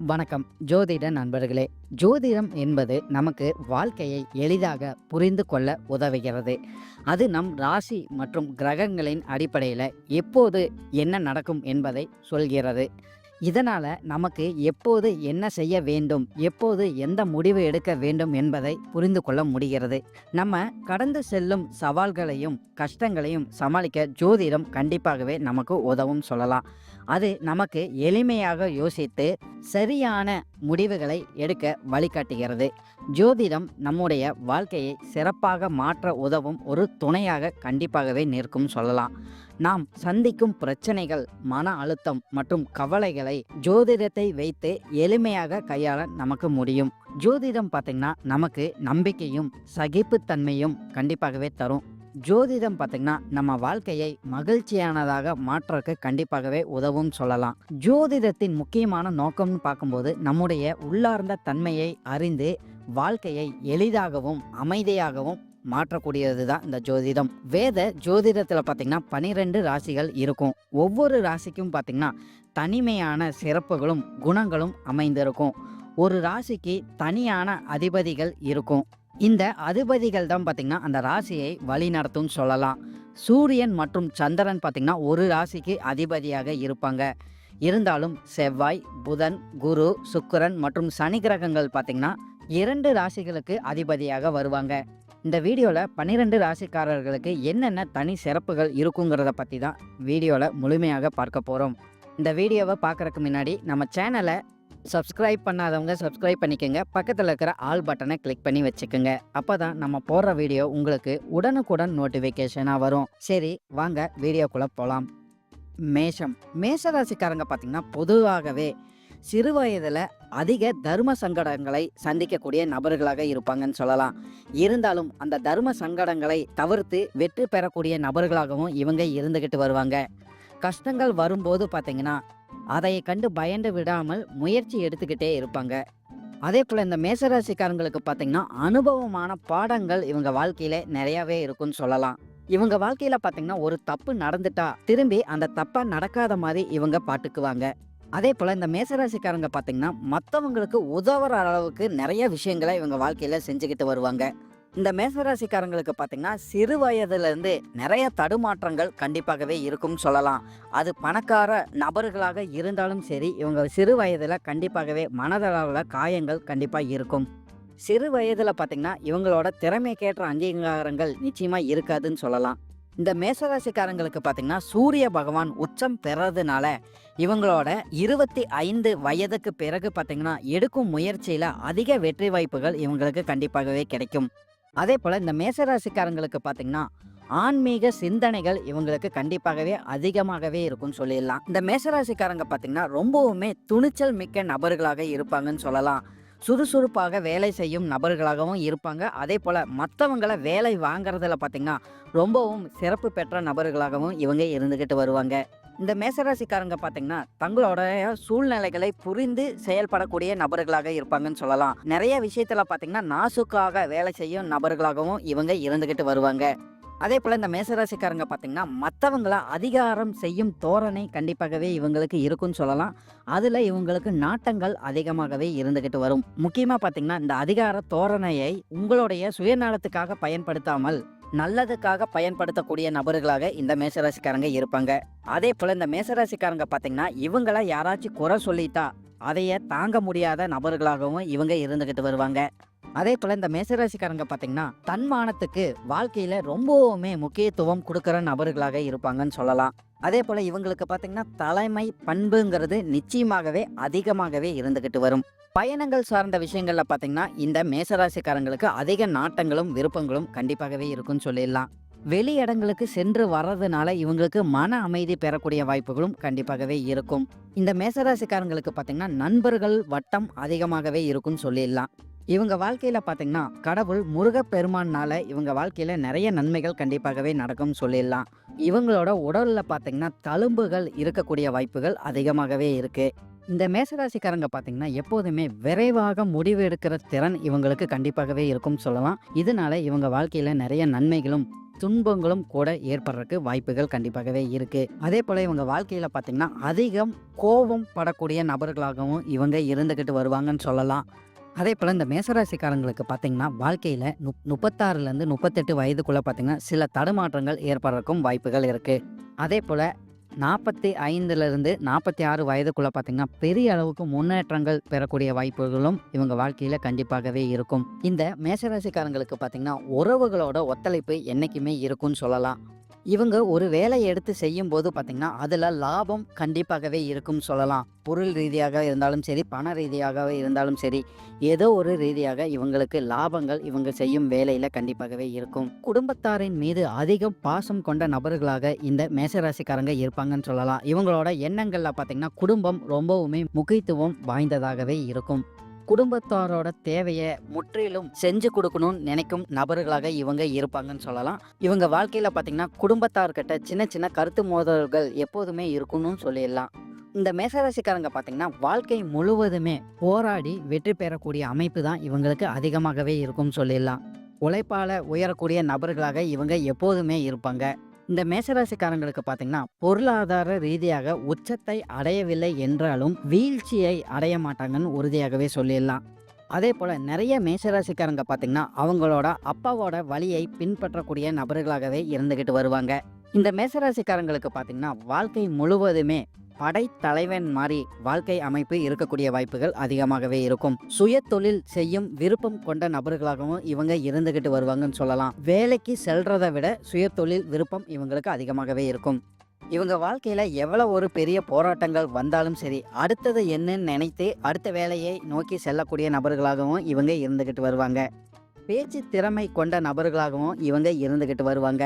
வணக்கம் ஜோதிட நண்பர்களே. ஜோதிடம் என்பது நமக்கு வாழ்க்கையை எளிதாக புரிந்து கொள்ள உதவுகிறது. அது நம் ராசி மற்றும் கிரகங்களின் அடிப்படையில் எப்போது என்ன நடக்கும் என்பதை சொல்கிறது. இதனால் நமக்கு எப்போது என்ன செய்ய வேண்டும், எப்போது எந்த முடிவு எடுக்க வேண்டும் என்பதை புரிந்து கொள்ள முடிகிறது. நம்ம கடந்து செல்லும் சவால்களையும் கஷ்டங்களையும் சமாளிக்க ஜோதிடம் கண்டிப்பாகவே நமக்கு உதவும் சொல்லலாம். அது நமக்கு எளிமையாக யோசித்து சரியான முடிவுகளை எடுக்க வழிகாட்டுகிறது. ஜோதிடம் நம்முடைய வாழ்க்கையை சிறப்பாக மாற்ற உதவும் ஒரு துணையாக கண்டிப்பாகவே நிற்கும் சொல்லலாம். நாம் சந்திக்கும் பிரச்சனைகள், மன அழுத்தம் மற்றும் கவலைகளை ஜோதிடத்தை வைத்து எளிமையாக கையாள நமக்கு முடியும். ஜோதிடம் பார்த்திங்கன்னா நமக்கு நம்பிக்கையும் சகிப்புத்தன்மையும் கண்டிப்பாகவே தரும். ஜோதிடம் பார்த்திங்கன்னா நம்ம வாழ்க்கையை மகிழ்ச்சியானதாக மாற்றக்கு கண்டிப்பாகவே உதவும் சொல்லலாம். ஜோதிடத்தின் முக்கியமான நோக்கம்னு பார்க்கும்போது நம்முடைய உள்ளார்ந்த தன்மையை அறிந்து வாழ்க்கையை எளிதாகவும் அமைதியாகவும் மாற்றக்கூடியது தான் இந்த ஜோதிடம். வேத ஜோதிடத்தில் பார்த்திங்கன்னா 12 ராசிகள் இருக்கும். ஒவ்வொரு ராசிக்கும் பார்த்திங்கன்னா தனிமையான சிறப்புகளும் குணங்களும் அமைந்திருக்கும். ஒரு ராசிக்கு தனியான அதிபதிகள் இருக்கும். இந்த அதிபதிகள் தான் பார்த்திங்கன்னா அந்த ராசியை வழி நடத்தும் சொல்லலாம். சூரியன் மற்றும் சந்திரன் பார்த்திங்கன்னா ஒரு ராசிக்கு அதிபதியாக இருப்பாங்க. இருந்தாலும் செவ்வாய், புதன், குரு, சுக்கிரன் மற்றும் சனி கிரகங்கள் பார்த்திங்கன்னா 2 ராசிகளுக்கு அதிபதியாக வருவாங்க. இந்த வீடியோவில் 12 ராசிக்காரர்களுக்கு என்னென்ன தனி சிறப்புகள் இருக்குங்கிறத பற்றி தான் வீடியோவில் முழுமையாக பார்க்க போகிறோம். இந்த வீடியோவை பார்க்குறதுக்கு முன்னாடி நம்ம சேனலை சப்ஸ்கிரைப் பண்ணாதவங்க சப்ஸ்கிரைப் பண்ணிக்கோங்க. பக்கத்தில் இருக்கிற ஆல் பட்டனை கிளிக் பண்ணி வச்சுக்கோங்க. அப்போ தான் நம்ம போடுற வீடியோ உங்களுக்கு உடனுக்குடன் நோட்டிஃபிகேஷனாக வரும். சரி, வாங்க வீடியோக்குள்ளே போகலாம். மேஷராசிக்காரங்க பார்த்திங்கன்னா பொதுவாகவே சிறு வயதில் அதிக தர்ம சங்கடங்களை சந்திக்கக்கூடிய நபர்களாக இருப்பாங்கன்னு சொல்லலாம். இருந்தாலும் அந்த தர்ம சங்கடங்களை தவிர்த்து வெற்றி பெறக்கூடிய நபர்களாகவும் இவங்க இருந்துக்கிட்டு வருவாங்க. கஷ்டங்கள் வரும்போது பார்த்திங்கன்னா அதை கண்டு பயந்து விடாமல் முயற்சி எடுத்துக்கிட்டே இருப்பாங்க. அதே போல் இந்த மேசராசிக்காரங்களுக்கு பார்த்திங்கன்னா அனுபவமான பாடங்கள் இவங்க வாழ்க்கையில் நிறையாவே இருக்குன்னு சொல்லலாம். இவங்க வாழ்க்கையில் பார்த்திங்கன்னா ஒரு தப்பு நடந்துட்டா திரும்பி அந்த தப்பாக நடக்காத மாதிரி இவங்க பாட்டுக்குவாங்க. அதே போல் இந்த மேசராசிக்காரங்க பார்த்திங்கன்னா மற்றவங்களுக்கு உதவுற அளவுக்கு நிறைய விஷயங்களை இவங்க வாழ்க்கையில் செஞ்சுக்கிட்டு வருவாங்க. இந்த மேசராசிக்காரங்களுக்கு பார்த்திங்கன்னா சிறு வயதுலேருந்து நிறைய தடுமாற்றங்கள் கண்டிப்பாகவே இருக்கும்னு சொல்லலாம். அது பணக்கார நபர்களாக இருந்தாலும் சரி, இவங்க சிறு வயதில் கண்டிப்பாகவே மனதளவில் காயங்கள் கண்டிப்பாக இருக்கும். சிறு வயதில் பார்த்திங்கன்னா இவங்களோட திறமைக்கேற்ற அங்கீகாரங்கள் நிச்சயமாக இருக்காதுன்னு சொல்லலாம். இந்த மேசராசிக்காரங்களுக்கு பார்த்திங்கன்னா சூரிய பகவான் உச்சம் பெறதுனால இவங்களோட 25 வயதுக்கு பிறகு பார்த்திங்கன்னா எடுக்கும் முயற்சியில் அதிக வெற்றி வாய்ப்புகள் இவங்களுக்கு கண்டிப்பாகவே கிடைக்கும். அதே போல் இந்த மேசராசிக்காரங்களுக்கு பார்த்திங்கன்னா ஆன்மீக சிந்தனைகள் இவங்களுக்கு கண்டிப்பாகவே அதிகமாகவே இருக்கும்னு சொல்லிடலாம். இந்த மேசராசிக்காரங்க பார்த்திங்கன்னா ரொம்பவுமே துணிச்சல் மிக்க நபர்களாக இருப்பாங்கன்னு சொல்லலாம். சுறுசுறுப்பாக வேலை செய்யும் நபர்களாகவும் இருப்பாங்க. அதே போல் மற்றவங்களை வேலை வாங்குறதுல பார்த்திங்கன்னா ரொம்பவும் சிறப்பு பெற்ற நபர்களாகவும் இவங்க இருந்துக்கிட்டு வருவாங்க. இந்த மேசராசிக்காரங்க பார்த்திங்கன்னா தங்களோட சூழ்நிலைகளை புரிந்து செயல்படக்கூடிய நபர்களாக இருப்பாங்கன்னு சொல்லலாம். நிறைய விஷயத்தில் பார்த்திங்கன்னா நாசுக்காக வேலை செய்யும் நபர்களாகவும் இவங்க இருந்துக்கிட்டு வருவாங்க. அதே போல் இந்த மேசராசிக்காரங்க பார்த்திங்கன்னா மற்றவங்கள அதிகாரம் செய்யும் தோரணை கண்டிப்பாகவே இவங்களுக்கு இருக்குன்னு சொல்லலாம். அதில் இவங்களுக்கு நாட்டங்கள் அதிகமாகவே இருந்துக்கிட்டு வரும். முக்கியமாக பார்த்திங்கன்னா இந்த அதிகார தோரணையை உங்களுடைய சுயநலத்துக்காக பயன்படுத்தாமல் நல்லதுக்காக பயன்படுத்தக்கூடிய நபர்களாக இந்த மேசராசிக்காரங்க இருப்பாங்க. அதே போல் இந்த மேசராசிக்காரங்க பார்த்திங்கன்னா இவங்கள யாராச்சும் குறை சொல்லிட்டா அதைய தாங்க முடியாத நபர்களாகவும் இவங்க இருந்துக்கிட்டு வருவாங்க. அதே போல் இந்த மேசராசிக்காரங்க பார்த்திங்கன்னா தன்மானத்துக்கு வாழ்க்கையில் ரொம்பவுமே முக்கியத்துவம் கொடுக்குற நபர்களாக இருப்பாங்கன்னு சொல்லலாம். அதே போல் இவங்களுக்கு பார்த்திங்கன்னா தலைமை பண்புங்கிறது நிச்சயமாகவே அதிகமாகவே இருந்துக்கிட்டு வரும். பயணங்கள் சார்ந்த விஷயங்களில் பார்த்திங்கன்னா இந்த மேசராசிக்காரங்களுக்கு அதிக நாட்டங்களும் விருப்பங்களும் கண்டிப்பாகவே இருக்குன்னு சொல்லிடலாம். வெளி இடங்களுக்கு சென்று வர்றதுனால இவங்களுக்கு மன அமைதி பெறக்கூடிய வாய்ப்புகளும் கண்டிப்பாகவே இருக்கும். இந்த மேசராசிக்காரங்களுக்கு பார்த்திங்கன்னா நண்பர்கள் வட்டம் அதிகமாகவே இருக்குன்னு சொல்லிடலாம். இவங்க வாழ்க்கையில பார்த்தீங்கன்னா, கடவுள் முருகப்பெருமான்னால இவங்க வாழ்க்கையில நெறைய நன்மைகள் கண்டிப்பாகவே நடக்கும்னு சொல்லிடலாம். இவங்களோட உடல்ல பார்த்தீங்கன்னா, தழும்புகள் இருக்கக்கூடிய வாய்ப்புகள் அதிகமாகவே இருக்கு. இந்த மேசராசிக்காரங்க பார்த்தீங்கன்னா, எப்போதுமே விரைவாக முடிவு எடுக்கிற திறன் இவங்களுக்கு கண்டிப்பாகவே இருக்கும்னு சொல்லலாம். இதனால இவங்க வாழ்க்கையில நெறைய நன்மைகளும், துன்பங்களும் கூட ஏற்படுறக்கு வாய்ப்புகள் கண்டிப்பாகவே இருக்கு. அதேபோல இவங்க வாழ்க்கையில பார்த்தீங்கன்னா, அதிகம் கோபம் படக்கூடிய நபர்களாகவும் இவங்க இருந்துகிட்டு வருவாங்கன்னு சொல்லலாம். அதேபோல இந்த மேசராசிக்காரங்களுக்கு பார்த்தீங்கன்னா, வாழ்க்கையில 36லேருந்து 38 வயதுக்குள்ள பார்த்தீங்கன்னா, சில தடுமாற்றங்கள் ஏற்படுறதுக்கும் வாய்ப்புகள் இருக்கு. அதேபோல 45லேருந்து 46 வயதுக்குள்ள பார்த்தீங்கன்னா, பெரிய அளவுக்கு முன்னேற்றங்கள் பெறக்கூடிய வாய்ப்புகளும் இவங்க வாழ்க்கையில கண்டிப்பாகவே இருக்கும். இந்த மேசராசிக்காரங்களுக்கு பார்த்தீங்கன்னா, உறவுகளோட ஒத்துழைப்பு என்னைக்குமே இருக்கும்னு சொல்லலாம். இவங்க ஒரு வேலைய எடுத்து செய்யும்போது பார்த்தீங்கன்னா, அதுல லாபம் கண்டிப்பாகவே இருக்கும்னு சொல்லலாம். பொருள் ரீதியாக இருந்தாலும் சரி, பண ரீதியாகவே இருந்தாலும் சரி, ஏதோ ஒரு ரீதியாக இவங்களுக்கு லாபங்கள் இவங்க செய்யும் வேலையில கண்டிப்பாகவே இருக்கும். குடும்பத்தாரின் மீது அதிகம் பாசம் கொண்ட நபர்களாக இந்த மேசராசிக்காரங்க இருப்பாங்கன்னு சொல்லலாம். இவங்களோட எண்ணங்கள்ல பார்த்தீங்கன்னா, குடும்பம் ரொம்பவுமே முக்கியத்துவம் வாய்ந்ததாகவே இருக்கும். குடும்பத்தாரோட தேவைய முற்றிலும் செஞ்சு கொடுக்கணும்னு நினைக்கும் நபர்களாக இவங்க இருப்பாங்கன்னு சொல்லலாம். இவங்க வாழ்க்கையில பார்த்தீங்கன்னா, குடும்பத்தார்கிட்ட சின்ன சின்ன கருத்து மோதல்கள் எப்போதுமே இருக்கும்னு சொல்லிடலாம். இந்த மேசராசிக்காரங்க பார்த்தீங்கன்னா, வாழ்க்கை முழுவதுமே போராடி வெற்றி பெறக்கூடிய அமைப்பு தான் இவங்களுக்கு அதிகமாகவே இருக்கும்னு சொல்லிடலாம். உழைப்பால உயரக்கூடிய நபர்களாக இவங்க எப்போதுமே இருப்பாங்க. இந்த மேசராசிக்காரங்களுக்கு பார்த்தீங்கன்னா, பொருளாதார ரீதியாக உச்சத்தை அடையவில்லை என்றாலும் வீழ்ச்சியை அடைய மாட்டாங்கன்னு உறுதியாகவே சொல்லிடலாம். அதே போல நிறைய மேசராசிக்காரங்க பார்த்தீங்கன்னா, அவங்களோட அப்பாவோட வழியை பின்பற்றக்கூடிய நபர்களாகவே இருந்துகிட்டு வருவாங்க. இந்த மேசராசிக்காரங்களுக்கு பார்த்தீங்கன்னா, வாழ்க்கை முழுவதுமே படைத்தலைவன் மாதிரி வாழ்க்கை அமைப்பு இருக்கக்கூடிய வாய்ப்புகள் அதிகமாகவே இருக்கும். சுய தொழில் செய்யும் விருப்பம் கொண்ட நபர்களாகவும் இவங்க இருந்துகிட்டு வருவாங்கன்னு சொல்லலாம். வேலைக்கு செல்றதை விட சுய தொழில் விருப்பம் இவங்களுக்கு அதிகமாகவே இருக்கும். இவங்க வாழ்க்கையில எவ்வளவு ஒரு பெரிய போராட்டங்கள் வந்தாலும் சரி, அடுத்தது என்னன்னு நினைத்து அடுத்த வேலையை நோக்கி செல்லக்கூடிய நபர்களாகவும் இவங்க இருந்துகிட்டு வருவாங்க. பேச்சு திறமை கொண்ட நபர்களாகவும் இவங்க இருந்துகிட்டு வருவாங்க.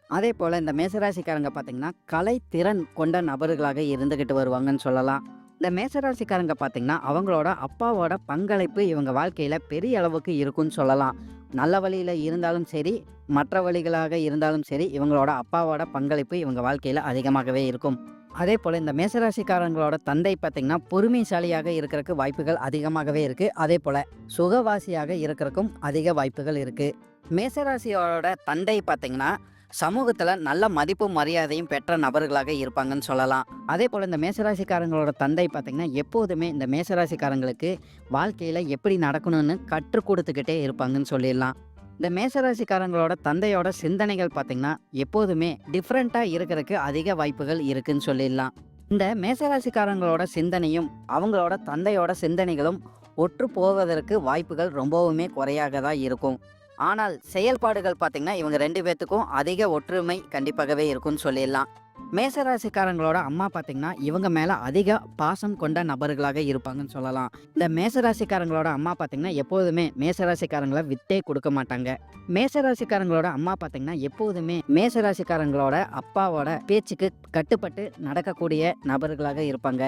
அதே போல் இந்த மேசராசிக்காரங்க பார்த்தீங்கன்னா, கலைத்திறன் கொண்ட நபர்களாக இருந்துகிட்டு வருவாங்கன்னு சொல்லலாம். இந்த மேசராசிக்காரங்க பார்த்தீங்கன்னா, அவங்களோட அப்பாவோட பங்களிப்பு இவங்க வாழ்க்கையில் பெரிய அளவுக்கு இருக்குன்னு சொல்லலாம். நல்ல வழியில் இருந்தாலும் சரி, மற்ற வழிகளாக இருந்தாலும் சரி, இவங்களோட அப்பாவோட பங்களிப்பு இவங்க வாழ்க்கையில் அதிகமாகவே இருக்கும். அதே போல் இந்த மேசராசிக்காரங்களோட தந்தை பார்த்தீங்கன்னா, பொறுமைசாலியாக இருக்கிறதுக்கு வாய்ப்புகள் அதிகமாகவே இருக்குது. அதே போல் சுகவாசியாக இருக்கிறதுக்கும் அதிக வாய்ப்புகள் இருக்குது. மேசராசியோட தந்தை பார்த்தீங்கன்னா, சமூகத்துல நல்ல மதிப்பும் மரியாதையும் பெற்ற நபர்களாக இருப்பாங்கன்னு சொல்லலாம். அதே போல இந்த மேசராசிக்காரங்களோட தந்தை பார்த்தீங்கன்னா, எப்போதுமே இந்த மேசராசிக்காரங்களுக்கு வாழ்க்கையில எப்படி நடக்கணும்னு கற்றுக் கொடுத்துக்கிட்டே இருப்பாங்கன்னு சொல்லிடலாம். இந்த மேசராசிக்காரங்களோட தந்தையோட சிந்தனைகள் பார்த்தீங்கன்னா, எப்போதுமே டிஃப்ரெண்ட்டா இருக்கிறதுக்கு அதிக வாய்ப்புகள் இருக்குன்னு சொல்லிடலாம். இந்த மேசராசிக்காரங்களோட சிந்தனையும் அவங்களோட தந்தையோட சிந்தனைகளும் ஒற்று போவதற்கு வாய்ப்புகள் ரொம்பவுமே குறையாக தான் இருக்கும். ஆனால் செயல்பாடுகள் பார்த்தீங்கன்னா, இவங்க 2 பேத்துக்கும் அதிக ஒற்றுமை கண்டிப்பாகவே இருக்கும்னு சொல்லிடலாம். மேசராசிக்காரங்களோட அம்மா பார்த்தீங்கன்னா, இவங்க மேல அதிக பாசம் கொண்ட நபர்களாக இருப்பாங்கன்னு சொல்லலாம். இந்த மேசராசிக்காரங்களோட அம்மா பார்த்தீங்கன்னா, எப்போதுமே மேசராசிக்காரங்கள விட்டே கொடுக்க மாட்டாங்க. மேசராசிக்காரங்களோட அம்மா பார்த்தீங்கன்னா, எப்போதுமே மேசராசிக்காரங்களோட அப்பாவோட பேச்சுக்கு கட்டுப்பட்டு நடக்கக்கூடிய நபர்களாக இருப்பாங்க.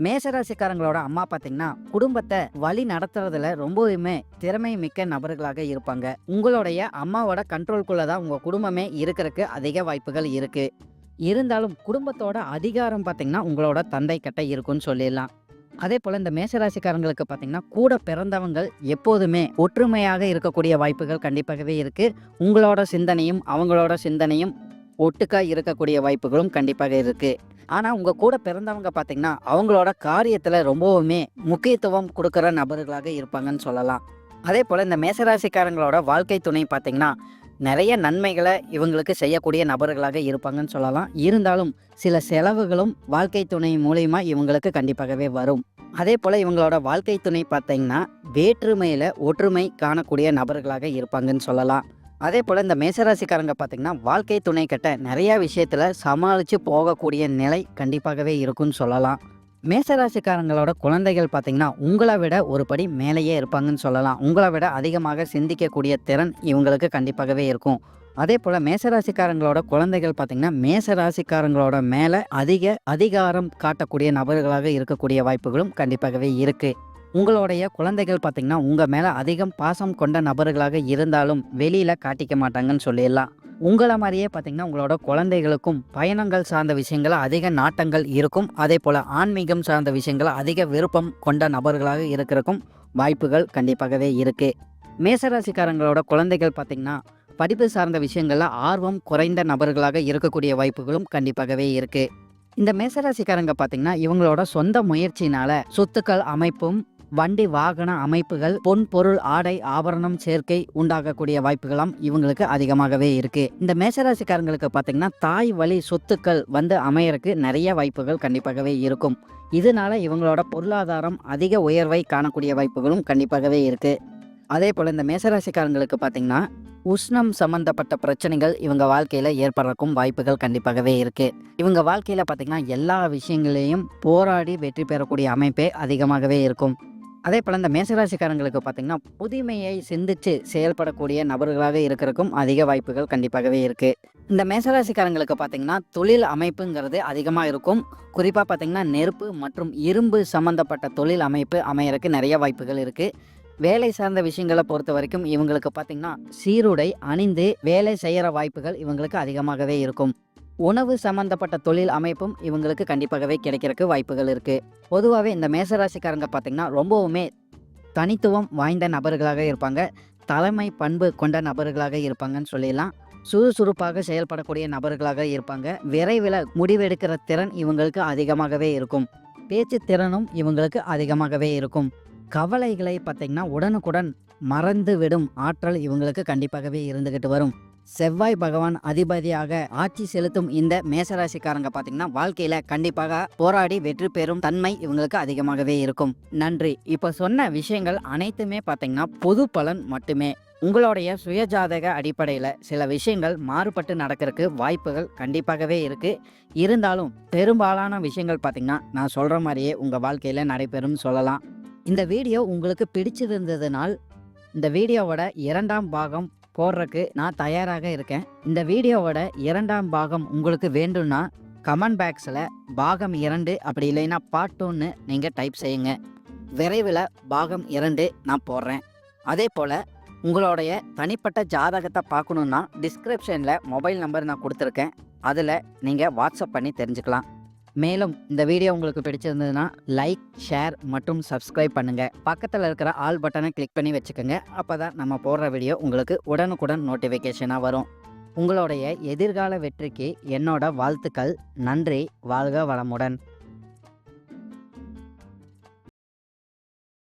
மேசராசிக்காரங்களோட அம்மா பார்த்தீங்கன்னா, குடும்பத்தை வழி நடத்துறதுல ரொம்பவுமே திறமை மிக்க நபர்களாக இருப்பாங்க. உங்களுடைய அம்மாவோட கண்ட்ரோல்குள்ள தான் உங்க குடும்பமே இருக்கிறதுக்கு அதிக வாய்ப்புகள் இருக்கு. இருந்தாலும் குடும்பத்தோட அதிகாரம் பார்த்தீங்கன்னா, உங்களோட தந்தை கிட்ட இருக்குன்னு சொல்லிடலாம். அதே போல இந்த மேசராசிக்காரங்களுக்கு பார்த்தீங்கன்னா, கூட பிறந்தவங்கள் எப்போதுமே ஒற்றுமையாக இருக்கக்கூடிய வாய்ப்புகள் கண்டிப்பாகவே இருக்கு. உங்களோட சிந்தனையும் அவங்களோட சிந்தனையும் ஒட்டுக்கா இருக்கக்கூடிய வாய்ப்புகளும் கண்டிப்பாக இருக்கு. ஆனா உங்க கூட பிறந்தவங்க பார்த்தீங்கன்னா, அவங்களோட காரியத்துல ரொம்பவுமே முக்கியத்துவம் கொடுக்குற நபர்களாக இருப்பாங்கன்னு சொல்லலாம். அதே போல இந்த மேசராசிக்காரங்களோட வாழ்க்கை துணை பார்த்தீங்கன்னா, நிறைய நன்மைகளை இவங்களுக்கு செய்யக்கூடிய நபர்களாக இருப்பாங்கன்னு சொல்லலாம். இருந்தாலும் சில செலவுகளும் வாழ்க்கை துணை மூலியமா இவங்களுக்கு கண்டிப்பாகவே வரும். அதே போல இவங்களோட வாழ்க்கை துணை பார்த்தீங்கன்னா, வேற்றுமையில ஒற்றுமை காணக்கூடிய நபர்களாக இருப்பாங்கன்னு சொல்லலாம். அதே போல இந்த மேசராசிக்காரங்க பார்த்தீங்கன்னா, வாழ்க்கை துணை கிட்ட நிறைய விஷயத்துல சமாளிச்சு போகக்கூடிய நிலை கண்டிப்பாகவே இருக்குன்னு சொல்லலாம். மேசராசிக்காரங்களோட குழந்தைகள் பார்த்தீங்கன்னா, உங்களை விட ஒரு படி மேலேயே இருப்பாங்கன்னு சொல்லலாம். உங்களை விட அதிகமாக சிந்திக்கக்கூடிய திறன் இவங்களுக்கு கண்டிப்பாகவே இருக்கும். அதே போல மேசராசிக்காரங்களோட குழந்தைகள் பார்த்தீங்கன்னா, மேசராசிக்காரங்களோட மேல அதிகாரம் காட்டக்கூடிய நபர்களாக இருக்கக்கூடிய வாய்ப்புகளும் கண்டிப்பாகவே இருக்கு. உங்களுடைய குழந்தைகள் பார்த்தீங்கன்னா, உங்க மேல அதிகம் பாசம் கொண்ட நபர்களாக இருந்தாலும், வெளியில காட்டிக்க மாட்டாங்கன்னு சொல்லிடலாம். உங்கள மாரியே பார்த்தீங்கன்னா, உங்களோட குழந்தைகளுக்கும் பயணங்கள் சார்ந்த விஷயங்கள்ல அதிக நாட்டங்கள் இருக்கும். அதேபோல ஆன்மீகம் சார்ந்த விஷயங்கள்ல அதிக விருப்பம் கொண்ட நபர்களாக இருக்கறக்கும் வாய்ப்புகள் கண்டிப்பாகவே இருக்கு. மேசராசிக்காரங்களோட குழந்தைகள் பார்த்தீங்கன்னா, படிப்பு சார்ந்த விஷயங்கள்ல ஆர்வம் குறைந்த நபர்களாக இருக்கக்கூடிய வாய்ப்புகளும் கண்டிப்பாகவே இருக்கு. இந்த மேசராசிக்காரங்க பார்த்தீங்கன்னா, இவங்களோட சொந்த முயற்சியினால சொத்துக்கள் அமைப்பும், வண்டி வாகன அமைப்புகள், பொன் பொருள் ஆடை ஆபரணம் சேர்க்கை உண்டாகக்கூடிய வாய்ப்புகளாம் இவங்களுக்கு அதிகமாகவே இருக்கு. இந்த மேசராசிக்காரங்களுக்கு பார்த்தீங்கன்னா, தாய் வழி சொத்துக்கள் வந்து அமையறக்கு நிறைய வாய்ப்புகள் கண்டிப்பாகவே இருக்கும். இதனால இவங்களோட பொருளாதாரம் அதிக உயர்வை காணக்கூடிய வாய்ப்புகளும் கண்டிப்பாகவே இருக்கு. அதே போல் இந்த மேசராசிக்காரங்களுக்கு பார்த்தீங்கன்னா, உஷ்ணம் சம்மந்தப்பட்ட பிரச்சனைகள் இவங்க வாழ்க்கையில் ஏற்படுறக்கும் வாய்ப்புகள் கண்டிப்பாகவே இருக்குது. இவங்க வாழ்க்கையில் பார்த்தீங்கன்னா, எல்லா விஷயங்களையும் போராடி வெற்றி பெறக்கூடிய அமைப்பே அதிகமாகவே இருக்கும். அதே போல் இந்த மேசராசிக்காரங்களுக்கு பார்த்தீங்கன்னா, புதுமையை சிந்தித்து செயல்படக்கூடிய நபர்களாக இருக்கிறதுக்கும் அதிக வாய்ப்புகள் கண்டிப்பாகவே இருக்குது. இந்த மேசராசிக்காரங்களுக்கு பார்த்தீங்கன்னா, தொழில் அமைப்புங்கிறது அதிகமாக இருக்கும். குறிப்பாக பார்த்தீங்கன்னா, நெருப்பு மற்றும் இரும்பு சம்மந்தப்பட்ட தொழில் அமைப்பு அமையறக்கு நிறைய வாய்ப்புகள் இருக்குது. வேலை சார்ந்த விஷயங்களை பொறுத்த வரைக்கும் இவங்களுக்கு பார்த்தீங்கன்னா, சீருடை அணிந்து வேலை செய்கிற வாய்ப்புகள் இவங்களுக்கு அதிகமாகவே இருக்கும். உணவு சம்மந்தப்பட்ட தொழில் அமைப்பும் இவங்களுக்கு கண்டிப்பாகவே கிடைக்கிறதுக்கு வாய்ப்புகள் இருக்குது. பொதுவாகவே இந்த மேசராசிக்காரங்க பார்த்தீங்கன்னா, ரொம்பவுமே தனித்துவம் வாய்ந்த நபர்களாக இருப்பாங்க. தலைமை பண்பு கொண்ட நபர்களாக இருப்பாங்கன்னு சொல்லிடலாம். சுறுசுறுப்பாக செயல்படக்கூடிய நபர்களாக இருப்பாங்க. விரைவில் முடிவெடுக்கிற திறன் இவங்களுக்கு அதிகமாகவே இருக்கும். பேச்சு திறனும் இவங்களுக்கு அதிகமாகவே இருக்கும். கவலைகளை பார்த்தீங்கன்னா, உடனுக்குடன் மறந்து விடும் ஆற்றல் இவங்களுக்கு கண்டிப்பாகவே இருந்துகிட்டு வரும். செவ்வாய் பகவான் அதிபதியாக ஆட்சி செலுத்தும் இந்த மேசராசிக்காரங்க பார்த்தீங்கன்னா, வாழ்க்கையில கண்டிப்பாக போராடி வெற்றி பெறும் தன்மை இவங்களுக்கு அதிகமாகவே இருக்கும். நன்றி. இப்போ சொன்ன விஷயங்கள் அனைத்துமே பார்த்தீங்கன்னா, பொது பலன் மட்டுமே. உங்களுடைய சுயஜாதக அடிப்படையில் சில விஷயங்கள் மாறுபட்டு நடக்கிறதுக்கு வாய்ப்புகள் கண்டிப்பாகவே இருக்கு. இருந்தாலும் பெரும்பாலான விஷயங்கள் பார்த்தீங்கன்னா, நான் சொல்ற மாதிரியே உங்க வாழ்க்கையில நடைபெறும் சொல்லலாம். இந்த வீடியோ உங்களுக்கு பிடிச்சிருந்ததுனால் இந்த வீடியோவோட 2ஆம் பாகம் போடுறக்கு நான் தயாராக இருக்கேன். இந்த வீடியோவோட 2ஆம் பாகம் உங்களுக்கு வேண்டும்னா கமெண்ட் பாக்ஸில் பாகம் 2 அப்படி இல்லைன்னா பார்ட் 2ன்னு நீங்கள் டைப் செய்யுங்க. விரைவில் பாகம் 2 நான் போடுறேன். அதே போல் உங்களுடைய தனிப்பட்ட ஜாதகத்தை பார்க்கணுன்னா டிஸ்கிரிப்ஷனில் மொபைல் நம்பர் நான் கொடுத்துருக்கேன். அதில் நீங்கள் வாட்ஸ்அப் பண்ணி தெரிஞ்சுக்கலாம். மேலும் இந்த வீடியோ உங்களுக்கு பிடிச்சிருந்ததுன்னா லைக், ஷேர் மற்றும் சப்ஸ்கிரைப் பண்ணுங்கள். பக்கத்தில் இருக்கிற ஆல் பட்டனை கிளிக் பண்ணி வச்சுக்கோங்க. அப்போ தான் நம்ம போடுற வீடியோ உங்களுக்கு உடனுக்குடன் நோட்டிஃபிகேஷனாக வரும். உங்களுடைய எதிர்கால வெற்றிக்கு என்னோட வாழ்த்துக்கள். நன்றி. வாழ்க வளமுடன்.